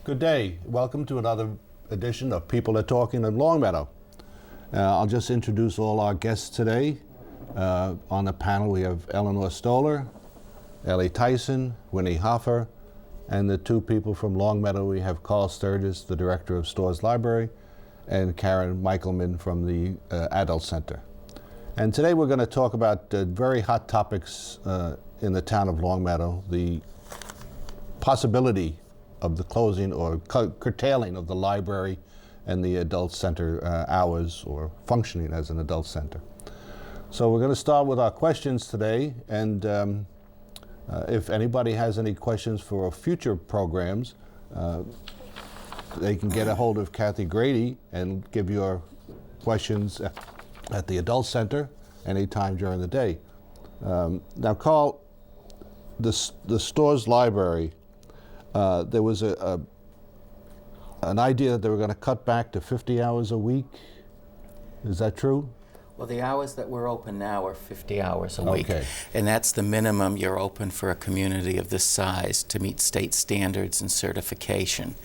Good day. Welcome to another edition of People Are Talking in Longmeadow. I'll just introduce all our guests today. On the panel we have Eleanor Stoller, Ellie Tyson, Winnie Hoffer, and the two people from Longmeadow. We have Carl Sturgis, the director of Storrs Library, and Karen Michelman from the Adult Center. And today we're going to talk about very hot topics in the town of Longmeadow, the possibility of the closing or curtailing of the library and the adult center hours or functioning as an adult center. So we're going to start with our questions today, and if anybody has any questions for future programs, they can get a hold of Kathy Grady and give your questions at the adult center anytime during the day. Now, Carl, the Storrs Library, there was an idea that they were going to cut back to 50 hours a week. Is that true? Well, the hours that we're open now are 50 hours a week. And that's the minimum you're open for a community of this size to meet state standards and certification.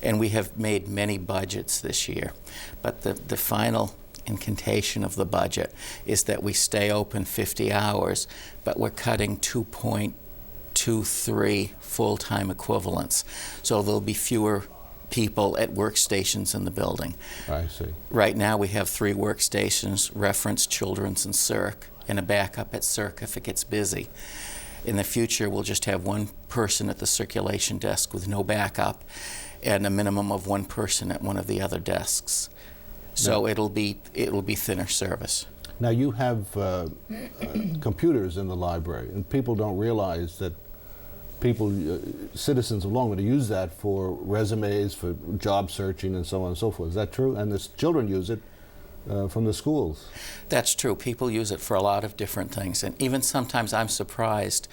And we have made many budgets this year. But the final incantation of the budget is that we stay open 50 hours, but we're cutting 2.23 full-time equivalents. So there'll be fewer people at workstations in the building. I see. Right now we have 3 workstations, reference, children's, and circ, and a backup at circ if it gets busy. In the future we'll just have 1 person at the circulation desk with no backup and a minimum of 1 person at one of the other desks. So it'll be thinner service. Now you have computers in the library, and people don't realize that citizens of Longmeadow use that for resumes, for job searching, and so on and so forth. Is that true? And the children use it from the schools. That's true. People use it for a lot of different things, and even sometimes I'm surprised.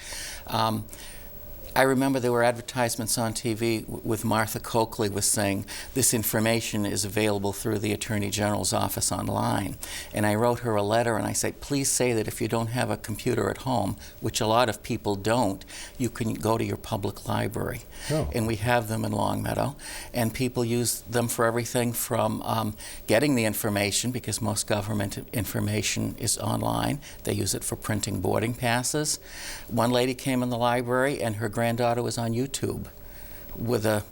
I remember there were advertisements on TV with Martha Coakley was saying this information is available through the Attorney General's office online. And I wrote her a letter and I said, please say that if you don't have a computer at home, which a lot of people don't, you can go to your public library. Oh. And we have them in Longmeadow. And people use them for everything from getting the information, because most government information is online. They use it for printing boarding passes. One lady came in the library and her granddaughter was on YouTube with a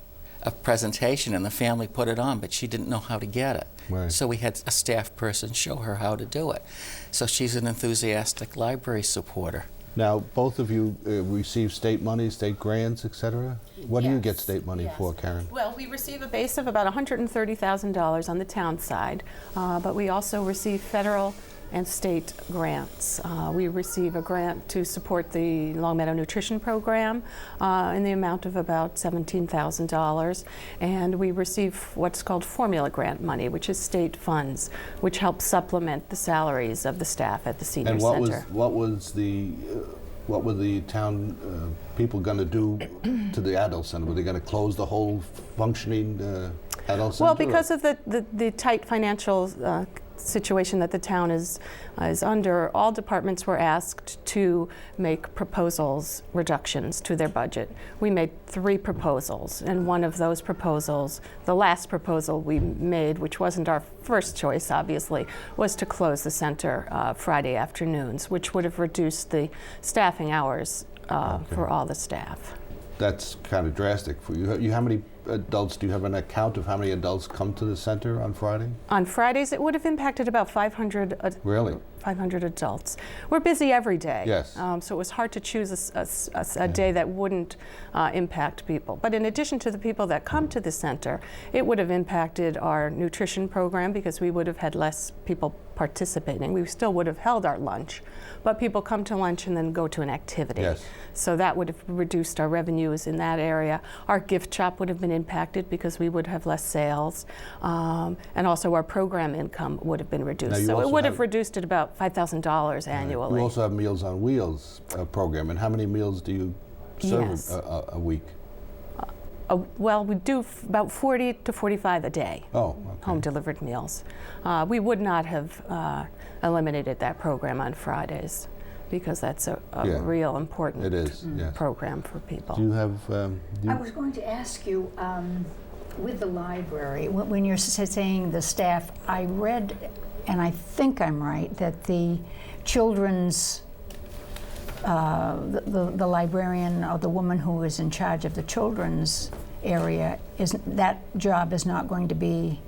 presentation, and the family put it on, but she didn't know how to get it. Right. So we had a staff person show her how to do it. So she's an enthusiastic library supporter. Now, both of you receive state money, state grants, etc. What do you get state money for, Karen? Well, we receive a base of about $130,000 on the town side, but we also receive federal and state grants. We receive a grant to support the Longmeadow Nutrition Program in the amount of about $17,000, and we receive what's called formula grant money, which is state funds, which help supplement the salaries of the staff at the senior center. And what were the town people going to do to the adult center? Were they going to close the whole functioning adult center? Well, because of the tight financial situation that the town is under, all departments were asked to make reductions to their budget. We made 3 proposals, and one of those proposals, the last proposal we made, which wasn't our first choice obviously, was to close the center Friday afternoons, which would have reduced the staffing hours for all the staff. That's kind of drastic for you. How many adults, do you have an account of how many adults come to the center on Friday? On Fridays, it would have impacted about 500. Really? 500 adults. We're busy every day. Yes. So it was hard to choose a day that wouldn't impact people. But in addition to the people that come to the center, it would have impacted our nutrition program, because we would have had less people participating. We still would have held our lunch, but people come to lunch and then go to an activity. Yes. So that would have reduced our revenues in that area. Our gift shop would have been impacted because we would have less sales, and also our program income would have been reduced. So it would have reduced it about $5,000 annually. You also have Meals on Wheels program, and how many meals do you serve a week? Well, we do about 40 to 45 a day. Oh, okay. Home-delivered meals. We would not have eliminated that program on Fridays. because that's a Yeah. real important It is, yes. program for people. Do you have, I was going to ask you, with the library, when you're saying the staff, I read, and I think I'm right, that the children's, the librarian or the woman who is in charge of the children's area, that job is not going to be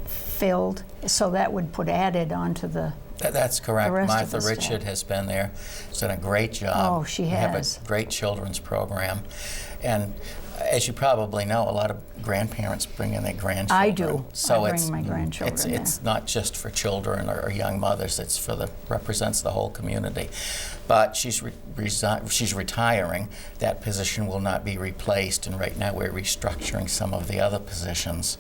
filled, so that would put added onto the. That's correct. The rest of Martha the staff. Richard has been there. She's done a great job. Oh, she We has. have a great children's program. And as you probably know, a lot of grandparents bring in their grandchildren. I do. So I it's, bring my grandchildren it's not just for children or young mothers. It's for represents the whole community. But she's retiring. That position will not be replaced. And right now we're restructuring some of the other positions.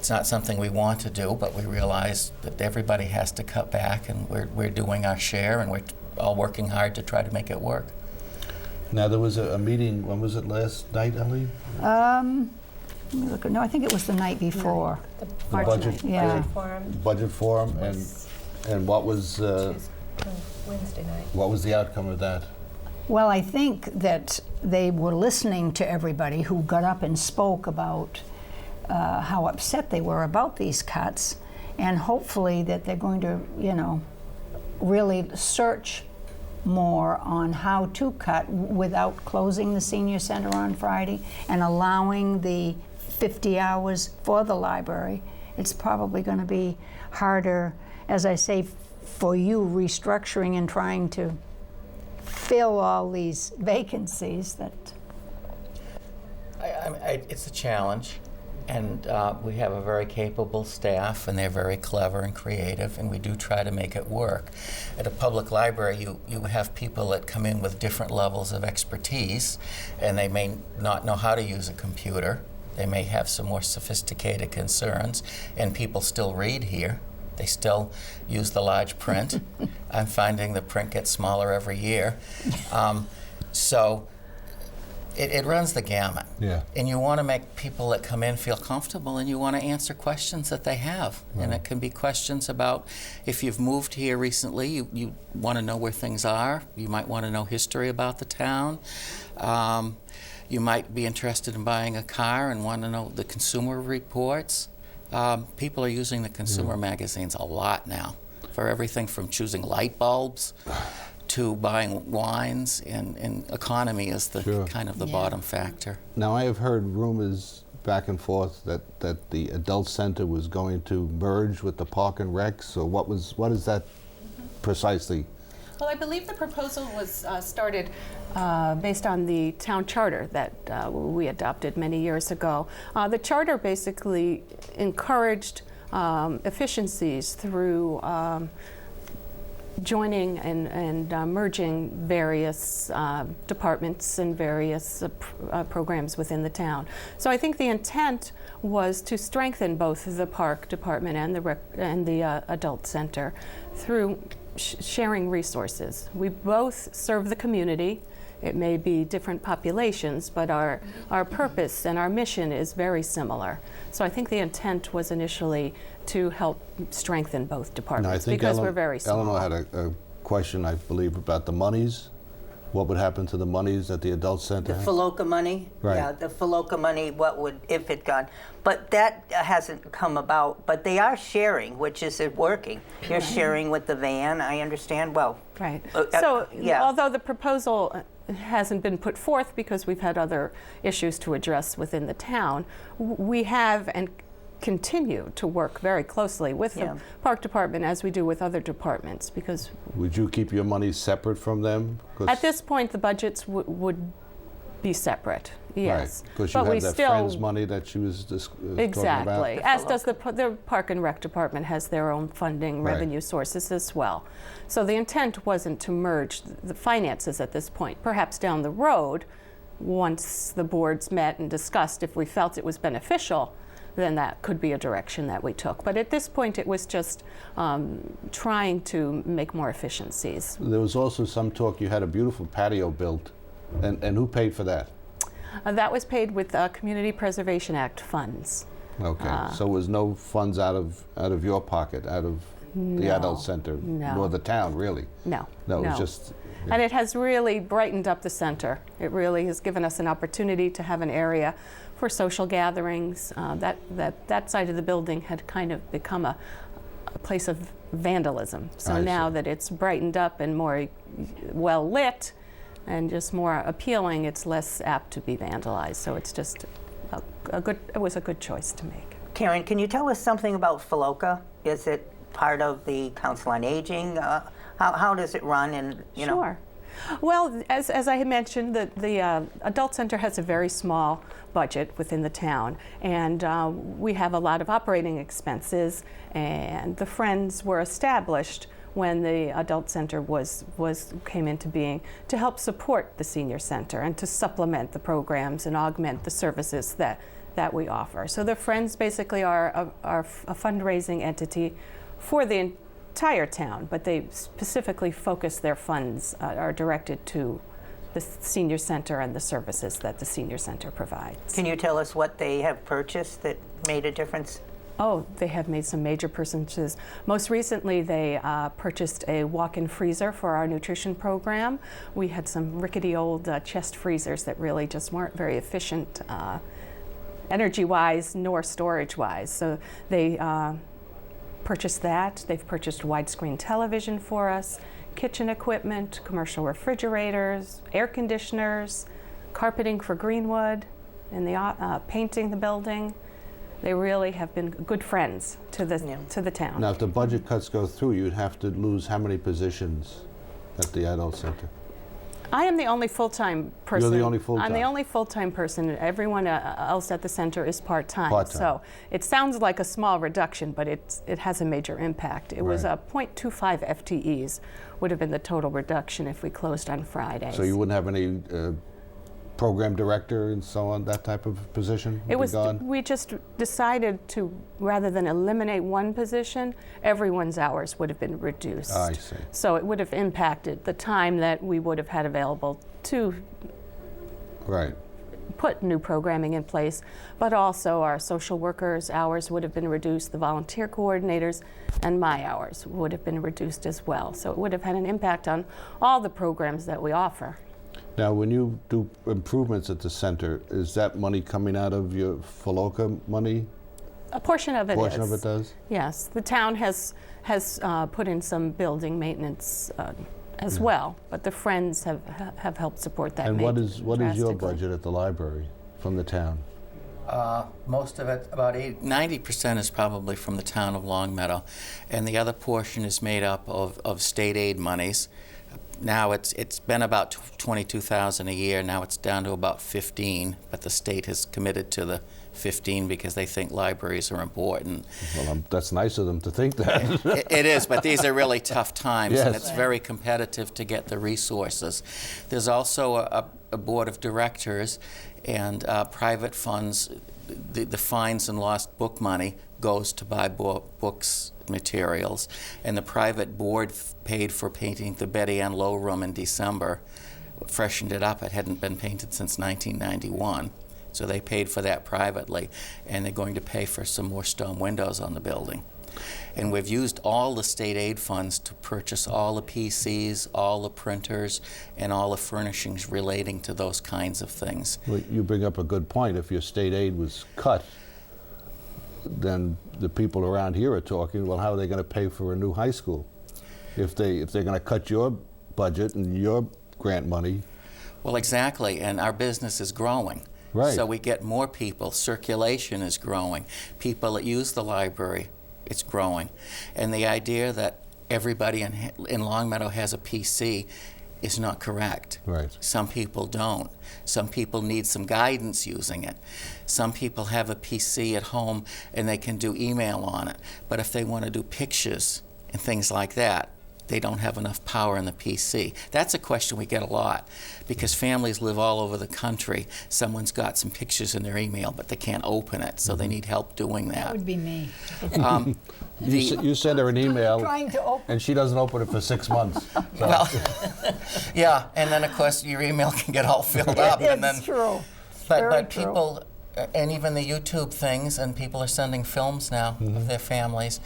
It's not something we want to do, but we realize that everybody has to cut back, and we're doing our share, and we're all working hard to try to make it work. now there was a meeting, when was it, last night, Ellie? Let me look. No, I think it was the night before. The March budget, 9th. Yeah. budget forum, and what was, Wednesday night. what was the outcome of that? Well, I think that they were listening to everybody who got up and spoke about how upset they were about these cuts, and hopefully that they're going to, really search more on how to cut without closing the senior center on Friday and allowing the 50 hours for the library. It's probably going to be harder, as I say, for you restructuring and trying to fill all these vacancies that. It's a challenge, and we have a very capable staff, and they're very clever and creative, and we do try to make it work. At a public library, you have people that come in with different levels of expertise, and they may not know how to use a computer. They may have some more sophisticated concerns, and people still read here. They still use the large print. I'm finding the print gets smaller every year. So it runs the gamut. Yeah. And you want to make people that come in feel comfortable, and you want to answer questions that they have. And it can be questions about if you've moved here recently, you want to know where things are. You might want to know history about the town. You might be interested in buying a car and want to know the consumer reports. People are using the consumer magazines a lot now for everything from choosing light bulbs to buying wines, and economy is the kind of the bottom factor. Now, I have heard rumors back and forth that the adult center was going to merge with the Park and Rec. So what is that precisely? Well, I believe the proposal was started based on the town charter that we adopted many years ago. The charter basically encouraged efficiencies through joining and merging various departments and various programs within the town. So I think the intent was to strengthen both the park department and the adult center through sharing resources. We both serve the community. It may be different populations, but our purpose and our mission is very similar. So I think the intent was initially to help strengthen both departments because we're very small. Eleanor had a question, I believe, about the monies. What would happen to the monies at the adult center? The FLOCA money? Right. Yeah, the FLOCA money, what would, if it got, but that hasn't come about. But they are sharing, which is it working. You're sharing with the van, I understand, well. Right. Yeah. Although the proposal hasn't been put forth because we've had other issues to address within the town, we have and continue to work very closely with the park department as we do with other departments, because Would you keep your money separate from them? at this point the budgets would be separate. Yes, Right, because you have that friend's money that she was talking exactly. about. As does the Park and Rec department has their own funding Right. revenue sources as well. So the intent wasn't to merge the finances at this point. Perhaps down the road, once the boards met and discussed if we felt it was beneficial, then that could be a direction that we took. But at this point, it was just trying to make more efficiencies. There was also some talk, you had a beautiful patio built, and who paid for that? That was paid with Community Preservation Act funds. Okay, so it was no funds out of your pocket, out of the adult center, No. nor the town, really. No. No, it's just. And it has really brightened up the center. It really has given us an opportunity to have an area for social gatherings. That side of the building had kind of become a place of vandalism. So I now see. that it's brightened up and more well lit and just more appealing, it's less apt to be vandalized. So it's just it was a good choice to make. Karen, can you tell us something about FLOCA? Is it part of the Council on Aging? How does it run? And Sure. Well, as I had mentioned, the adult center has a very small budget within the town, and we have a lot of operating expenses. And the Friends were established when the adult center came into being to help support the senior center and to supplement the programs and augment the services that we offer. So the Friends basically are a fundraising entity for the entire town, but they specifically focus their funds are directed to the senior center and the services that the senior center provides. Can you tell us what they have purchased that made a difference? Oh, they have made some major purchases. Most recently, they purchased a walk-in freezer for our nutrition program. We had some rickety old chest freezers that really just weren't very efficient energy-wise nor storage-wise. So they purchased that. They've purchased widescreen television for us, kitchen equipment, commercial refrigerators, air conditioners, carpeting for Greenwood, and painting the building. They really have been good friends to the town. Now, if the budget cuts go through, you'd have to lose how many positions at the adult center? I am the only full-time person. You're the only full-time? I'm the only full-time person. Everyone else at the center is part-time. Part-time. So it sounds like a small reduction, but it has a major impact. It was Right. 0.25 FTEs would have been the total reduction if we closed on Fridays. So you wouldn't have any program director and so on, that type of position? It would be was, gone? we just decided to, rather than eliminate one position, everyone's hours would have been reduced. I see. So it would have impacted the time that we would have had available to Right. put new programming in place, but also our social workers' hours would have been reduced, the volunteer coordinators, and my hours would have been reduced as well. So it would have had an impact on all the programs that we offer. Now, when you do improvements at the center, is that money coming out of your FLOCA money? A portion of it is. Portion of it does? Yes, the town has put in some building maintenance as well, but the Friends have helped support that. And what is your drastically. budget at the library from the town? Most of it, about 90% is probably from the town of Longmeadow, and the other portion is made up of state aid monies. Now it's been about $22,000 a year. Now it's down to about 15, but the state has committed to the 15 because they think libraries are important. Well, that's nice of them to think that. It is, but these are really tough times, and Yes. it's very competitive to get the resources. There's also a board of directors and private funds. The fines and lost book money goes to buy books, materials, and the private board paid for painting the Betty Ann Lowe room in December, freshened it up. It hadn't been painted since 1991. So they paid for that privately, and they're going to pay for some more stone windows on the building. And we've used all the state aid funds to purchase all the PCs, all the printers, and all the furnishings relating to those kinds of things. Well, you bring up a good point. If your state aid was cut, then the people around here are talking, well, how are they going to pay for a new high school? If they're going to cut your budget and your grant money. Well, exactly, and our business is growing. Right. So we get more people. Circulation is growing. People that use the library, it's growing. And the idea that everybody in Longmeadow has a PC is not correct. Right. Some people don't. Some people need some guidance using it. Some people have a PC at home and they can do email on it. But if they want to do pictures and things like that, they don't have enough power in the PC. That's a question we get a lot because families live all over the country. Someone's got some pictures in their email, but they can't open it, so they need help doing That that. would be me. You send her an email, Trying to open. and she doesn't open it for 6 months. So, Well, yeah, and then of course your email can get all filled up. And then, It's true. but Very true. people, and even the YouTube things, and people are sending films now of their families.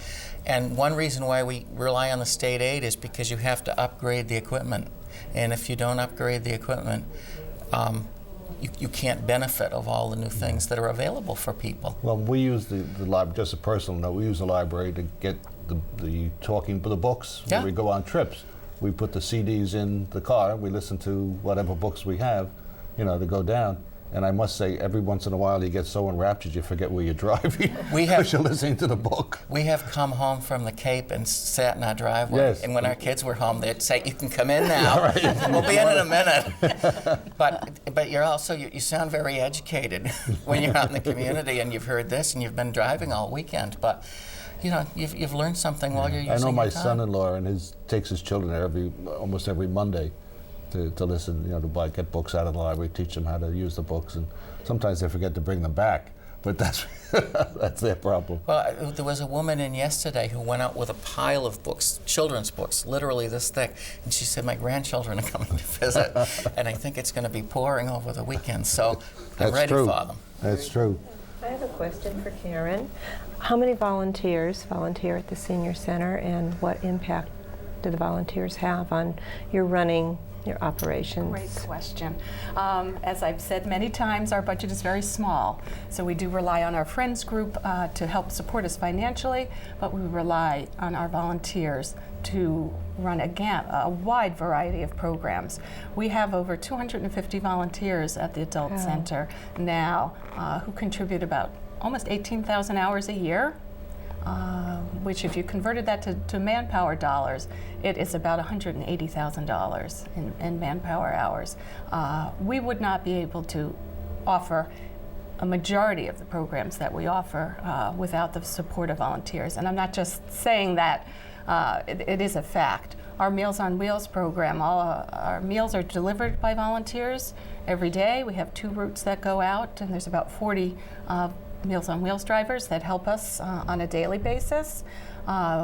And one reason why we rely on the state aid is because you have to upgrade the equipment. And if you don't upgrade the equipment, you can't benefit of all the new things that are available for people. Well, we use the library, just a personal note, we use the library to get the books when we go on trips. We put the CDs in the car, we listen to whatever books we have, to go down. And I must say, every once in a while you get so enraptured you forget where you're driving because you're listening to the book. We have come home from the Cape and sat in our driveway. Yes. And when our kids were home, they'd say, "You can come in now. Right. We'll be in a minute." But you're also, you sound very educated when you're out in the community and you've heard this and you've been driving all weekend. But you've learned something while you're using I know my your time. son-in-law takes his children almost every Monday to listen, to get books out of the library, teach them how to use the books, and sometimes they forget to bring them back. But that's that's their problem. Well, there was a woman in yesterday who went out with a pile of books, children's books, literally this thick, and she said, "My grandchildren are coming to visit, and I think it's going to be pouring over the weekend, so I'm ready for them." That's true. I have a question for Karen. How many volunteers volunteer at the Senior Center, and what impact do the volunteers have on your running your operations? Great question. As I've said many times, our budget is very small, so we do rely on our friends group to help support us financially, but we rely on our volunteers to run a wide variety of programs. We have over 250 volunteers at the Adult Center now who contribute about almost 18,000 hours a year. Which, if you converted that to manpower dollars, it is about $180,000 in manpower hours. We would not be able to offer a majority of the programs that we offer without the support of volunteers. And I'm not just saying that, it is a fact. Our Meals on Wheels program, all our meals are delivered by volunteers every day. We have 2 routes that go out, and there's about 40 Meals on Wheels drivers that help us on a daily basis.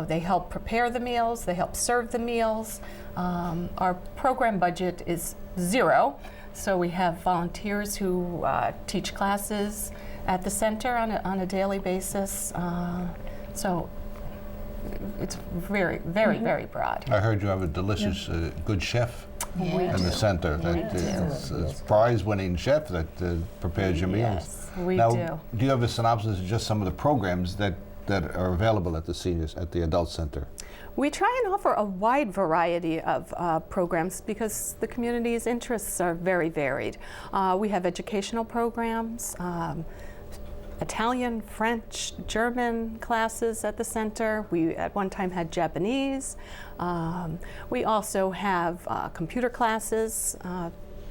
They help prepare the meals, they help serve the meals. Our program budget is 0, so we have volunteers who teach classes at the center on a daily basis. So it's very, very, very broad. I heard you have a delicious, good chef in the center. It's a prize-winning chef that prepares your meals. Yes, we now, do. Do you have a synopsis of just some of the programs that are available at the Adult Center? We try and offer a wide variety of programs because the community's interests are very varied. We have educational programs, Italian, French, German classes at the center. We at one time had Japanese. We also have computer classes,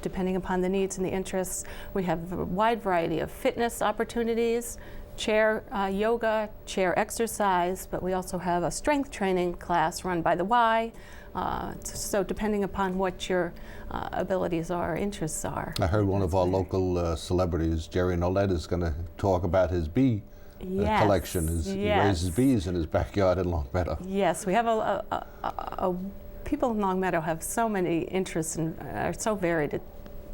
depending upon the needs and the interests. We have a wide variety of fitness opportunities, chair yoga, chair exercise, but we also have a strength training class run by the Y. So depending upon what your abilities are, interests are. I heard one of our local celebrities, Jerry Nolet, is going to talk about his bee collection. He raises bees in his backyard in Longmeadow. Yes, we have people in Longmeadow have so many interests and are so varied.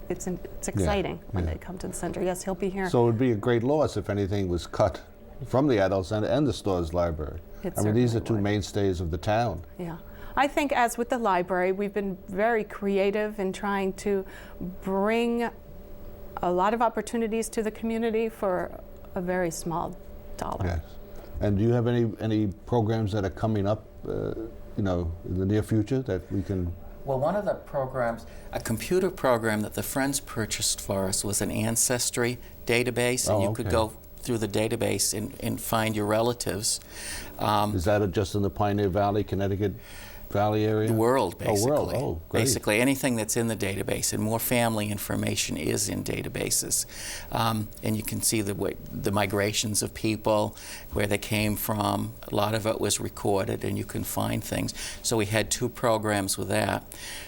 It's exciting when they come to the center. Yes, he'll be here. So it would be a great loss if anything was cut from the Adult Center and the Storrs Library. These are 2 mainstays of the town. Yeah. I think, as with the library, we've been very creative in trying to bring a lot of opportunities to the community for a very small dollar. Yes. And do you have any programs that are coming up, in the near future that we can? Well, one of the programs, a computer program that the Friends purchased for us, was an ancestry database, and you could go through the database and find your relatives. Is that just in the Pioneer Valley, Connecticut Valley area? The world, basically. Oh, world. Oh, great. Basically, anything that's in the database, and more family information is in databases. And you can see the migrations of people, where they came from. A lot of it was recorded, and you can find things. So we had 2 programs with that.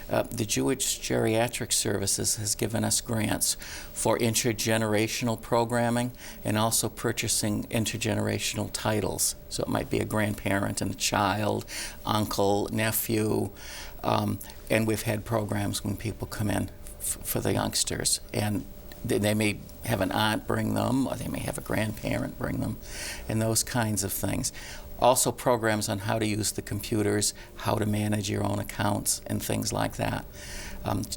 The Jewish Geriatric Services has given us grants for intergenerational programming and also purchasing intergenerational titles. So it might be a grandparent and a child, uncle, nephew, and we've had programs when people come in for the youngsters. And They may have an aunt bring them, or they may have a grandparent bring them, and those kinds of things. Also programs on how to use the computers, how to manage your own accounts, and things like that,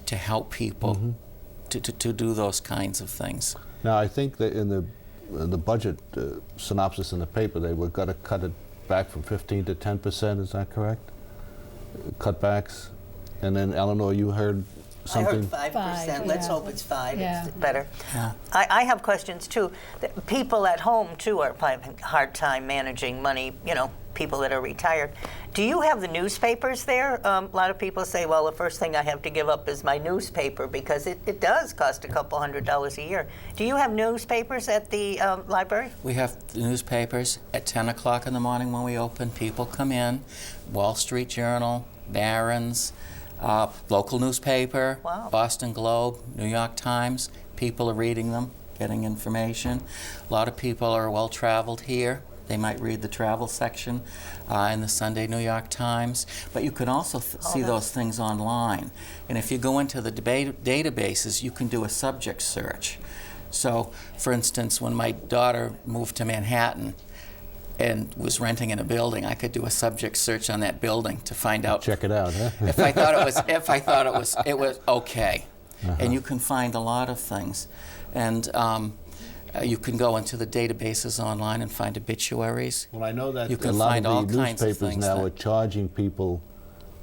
to help people to do those kinds of things. Now, I think that in the budget synopsis in the paper, they were going to cut it back from 15 to 10%, is that correct? Cutbacks? And then, Eleanor, you heard something? I heard 5%. Let's yeah. hope it's 5. Yeah. It's better. Yeah. I have questions too. People at home too are having a hard time managing money. You know, people that are retired. Do you have the newspapers there? A lot of people say, well, the first thing I have to give up is my newspaper because it does cost a couple $100 a year. Do you have newspapers at the library? We have the newspapers at 10 o'clock in the morning when we open. People come in, Wall Street Journal, Barron's, local newspaper, Wow. Boston Globe, New York Times. People are reading them, getting information. A lot of people are well-traveled here. They might read the travel section in the Sunday New York Times. But you can also see those things online. And if you go into the databases, you can do a subject search. So, for instance, when my daughter moved to Manhattan and was renting in a building, I could do a subject search on that building to find out. Check it out, huh? if I thought it was okay. And you can find a lot of things. And you can go into the databases online and find obituaries. Well, I know that You can a lot find of all the kinds of newspapers things now that- are charging people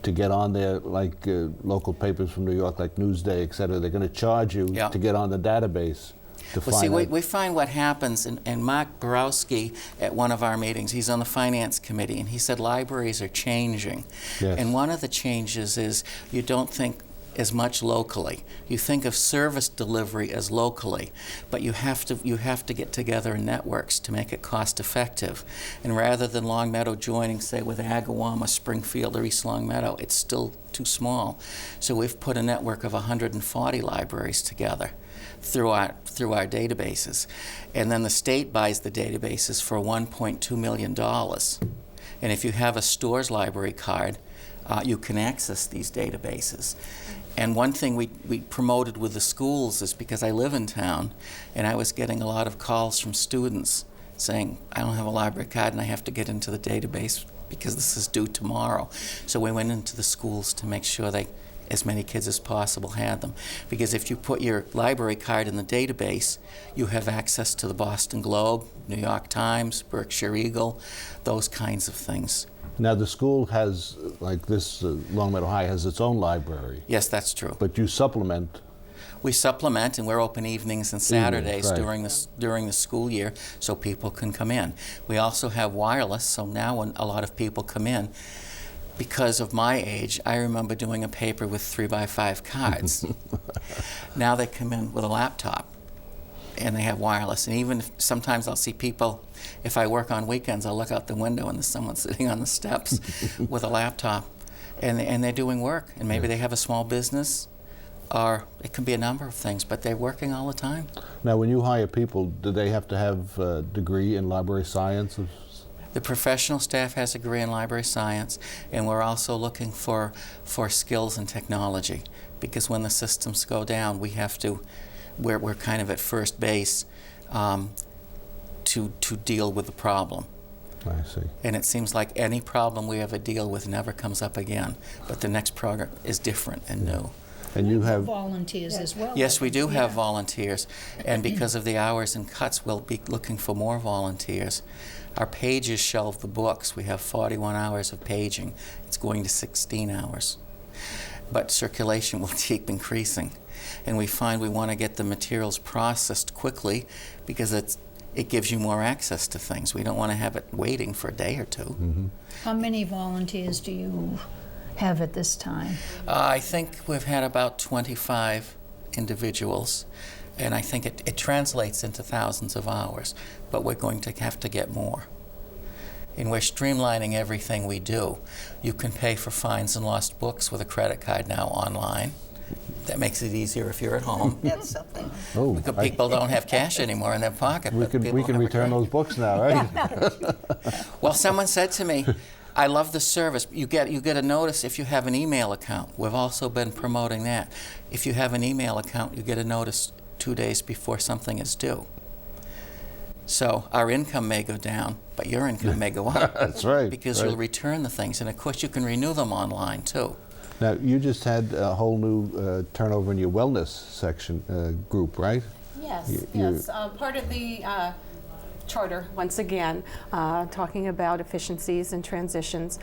to get on there, like local papers from New York, like Newsday, et cetera. They're going to charge you Yeah. to get on the database to Well, see, find out. we find what happens, and Mark Borowski at one of our meetings, he's on the finance committee, and he said libraries are changing. Yes. And one of the changes is you don't think as much locally. You think of service delivery as locally, but you have to get together in networks to make it cost effective. And rather than Long Meadow joining, say, with Agawam, Springfield, or East Long Meadow, it's still too small. So we've put a network of 140 libraries together through our databases. And then the state buys the databases for $1.2 million. And if you have a Stores library card, you can access these databases. And one thing we promoted with the schools is because I live in town, and I was getting a lot of calls from students saying, I don't have a library card and I have to get into the database because this is due tomorrow. So we went into the schools to make sure as many kids as possible had them. Because if you put your library card in the database, you have access to the Boston Globe, New York Times, Berkshire Eagle, those kinds of things. Now, the school has, like this, Long Meadow High has its own library, Yes, that's true. but you supplement. We supplement, and we're open evenings and Saturdays right. during the school year, so people can come in. We also have wireless, so now when a lot of people come in, because of my age, I remember doing a paper with 3x5 cards. Now they come in with a laptop, and they have wireless. And even sometimes I'll see people, if I work on weekends, I'll look out the window and there's someone sitting on the steps with a laptop, and they're doing work. And maybe they have a small business, or it can be a number of things, but they're working all the time. Now, when you hire people, do they have to have a degree in library science? The professional staff has a degree in library science, and we're also looking for skills in technology, because when the systems go down, we're kind of at first base to deal with the problem. I see. And it seems like any problem we ever deal with never comes up again, but the next program is different and new. And you have volunteers as well. Yes, we do have volunteers, and because of the hours and cuts, we'll be looking for more volunteers. Our pages shelve the books. We have 41 hours of paging. It's going to 16 hours. But circulation will keep increasing. And we find we want to get the materials processed quickly because it gives you more access to things. We don't want to have it waiting for a day or two. Mm-hmm. How many volunteers do you have at this time? I think we've had about 25 individuals, and I think it translates into thousands of hours, but we're going to have to get more. And we're streamlining everything we do. You can pay for fines and lost books with a credit card now online. That makes it easier if you're at home. That's something. oh, Because people don't have cash anymore in their pocket. we but can people have a return credit. those books now, right? Well, someone said to me, I love the service. You get a notice if you have an email account. We've also been promoting that. If you have an email account, you get a notice 2 days before something is due. So our income may go down, but your income may go up. That's right. Because right. you'll return the things. And of course, you can renew them online too. Now, you just had a whole new turnover in your wellness section group, right? Yes, You- yes. Part of the charter, once again, talking about efficiencies and transitions.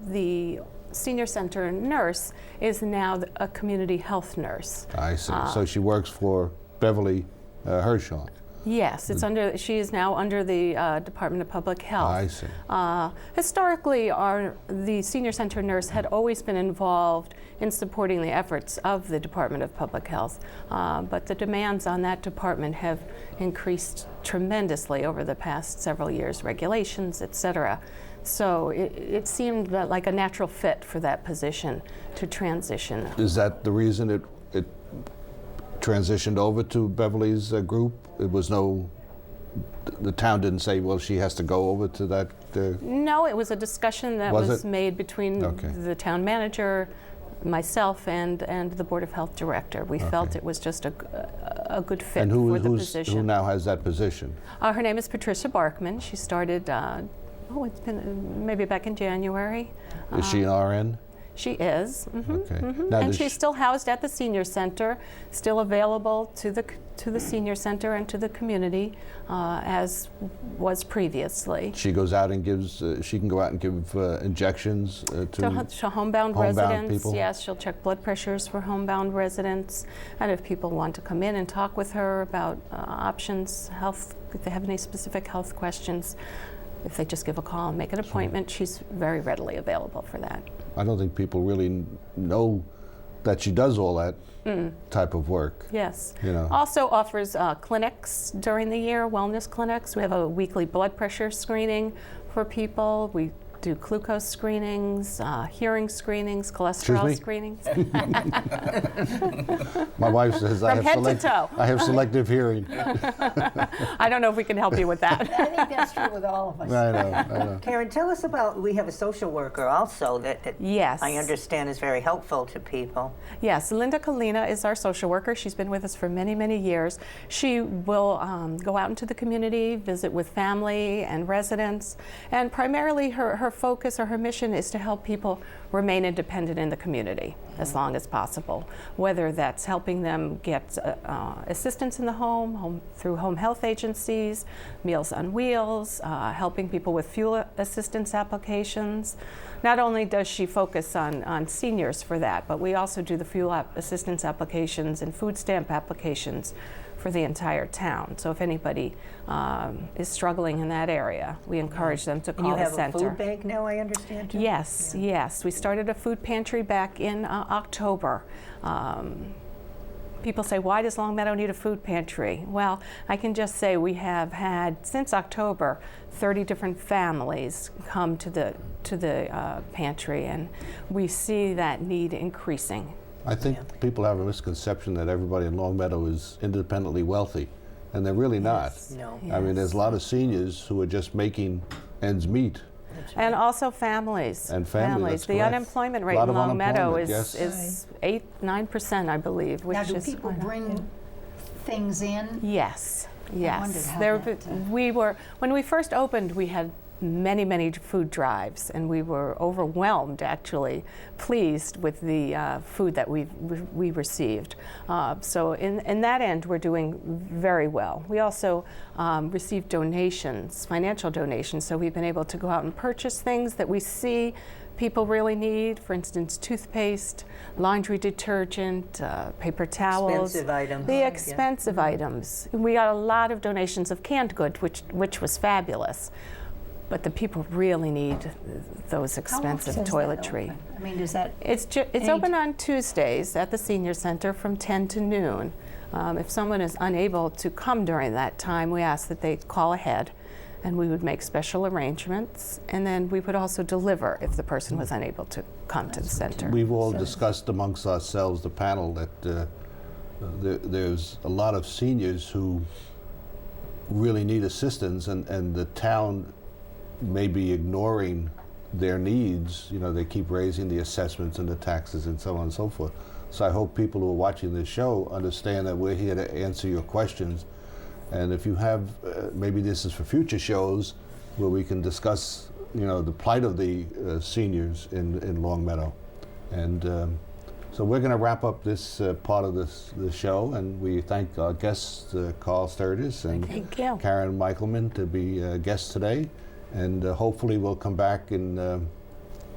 The senior center nurse is now a community health nurse. I see. So she works for Beverly Hershon. Yes, it's under. She is now under the Department of Public Health. I see. Historically, the senior center nurse had always been involved in supporting the efforts of the Department of Public Health, but the demands on that department have increased tremendously over the past several years, regulations, et cetera. So it seemed like a natural fit for that position to transition. Is that the reason it transitioned over to Beverly's group? It was the town didn't say, well, she has to go over to that. No, it was a discussion that Was was it? made between Okay. the town manager, myself, and the Board of Health director. We felt Okay. it was just a good fit And for the who position. now has that position? Her name is Patricia Barkman. She started, it's been maybe back in January. Is she an RN? She is. Okay. Now, And does she's still housed at the senior center, still available to the senior center and to the community, as was previously. she goes out and gives. She can go out and give injections to To homebound homebound residents, people? yes, she'll check blood pressures for homebound residents, and if people want to come in and talk with her about options, health, if they have any specific health questions, if they just give a call and make an appointment, she's very readily available for that. I don't think people really know that she does all that type of work. Yes. You know. Also offers clinics during the year, wellness clinics. We have a weekly blood pressure screening for people. We do glucose screenings, hearing screenings, cholesterol me? screenings. My wife says From head to toe. I have selective hearing. I don't know if we can help you with that. I think that's true with all of us. I know. Karen, tell us about, we have a social worker also that Yes. I understand is very helpful to people. Yes, Linda Kalina is our social worker. She's been with us for many, many years. She will go out into the community, visit with family and residents, and primarily her focus or her mission is to help people remain independent in the community as long as possible, whether that's helping them get assistance in the home through home health agencies, Meals on Wheels, helping people with fuel assistance applications. Not only does she focus on seniors for that, but we also do the fuel assistance applications and food stamp applications for the entire town. So if anybody is struggling in that area, we encourage them to And call you the have center. a food bank now, I understand, too? Yes, yes. We started a food pantry back in October. People say, why does Longmeadow need a food pantry? Well, I can just say we have had, since October, 30 different families come to the pantry, and we see that need increasing. I think people have a misconception that everybody in Longmeadow is independently wealthy, and they're really not. No. I mean, there's a lot of seniors who are just making ends meet. And also families. And families, that's The correct. unemployment A rate lot in of Longmeadow unemployment, is, yes. 8-9%, I believe, which Now, do is people quite a- bring things in? Yes, wondered yes. how There, that, we were when we first opened. We had many food drives, and we were overwhelmed, actually, pleased with the food that we received. So in that end, we're doing very well. We also received donations, financial donations, so we've been able to go out and purchase things that we see people really need. For instance, toothpaste, laundry detergent, paper towels. Expensive items. The Yeah. expensive items. We got a lot of donations of canned goods, which was fabulous. But the people really need those How expensive often is that toiletry. open? I mean, does that, It's Any- open on Tuesdays at the senior center from 10 to noon. If someone is unable to come during that time, we ask that they call ahead, and we would make special arrangements, and then we would also deliver if the person was unable to come to the center. We've all discussed amongst ourselves, the panel, that there's a lot of seniors who really need assistance, and the town may be ignoring their needs, you know, they keep raising the assessments and the taxes and so on and so forth. So I hope people who are watching this show understand that we're here to answer your questions. And if you have, maybe this is for future shows where we can discuss, you know, the plight of the seniors in Longmeadow. And so we're going to wrap up this part of the show, and we thank our guests, Carl Sturgis and Thank you. Karen Michaelman, to be guests today. And hopefully we'll come back in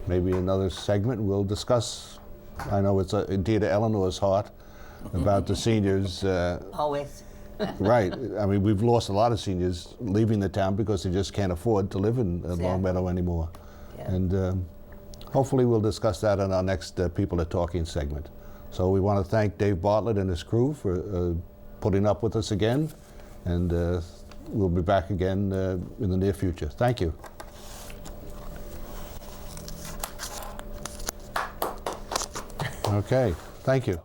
maybe another segment. We'll discuss, I know it's dear to Eleanor's heart, about the seniors. Always. Right. I mean, we've lost a lot of seniors leaving the town because they just can't afford to live in Longmeadow anymore. Yeah. And hopefully we'll discuss that in our next People Are Talking segment. So we want to thank Dave Bartlett and his crew for putting up with us again. And we'll be back again in the near future. Thank you. Okay. Thank you.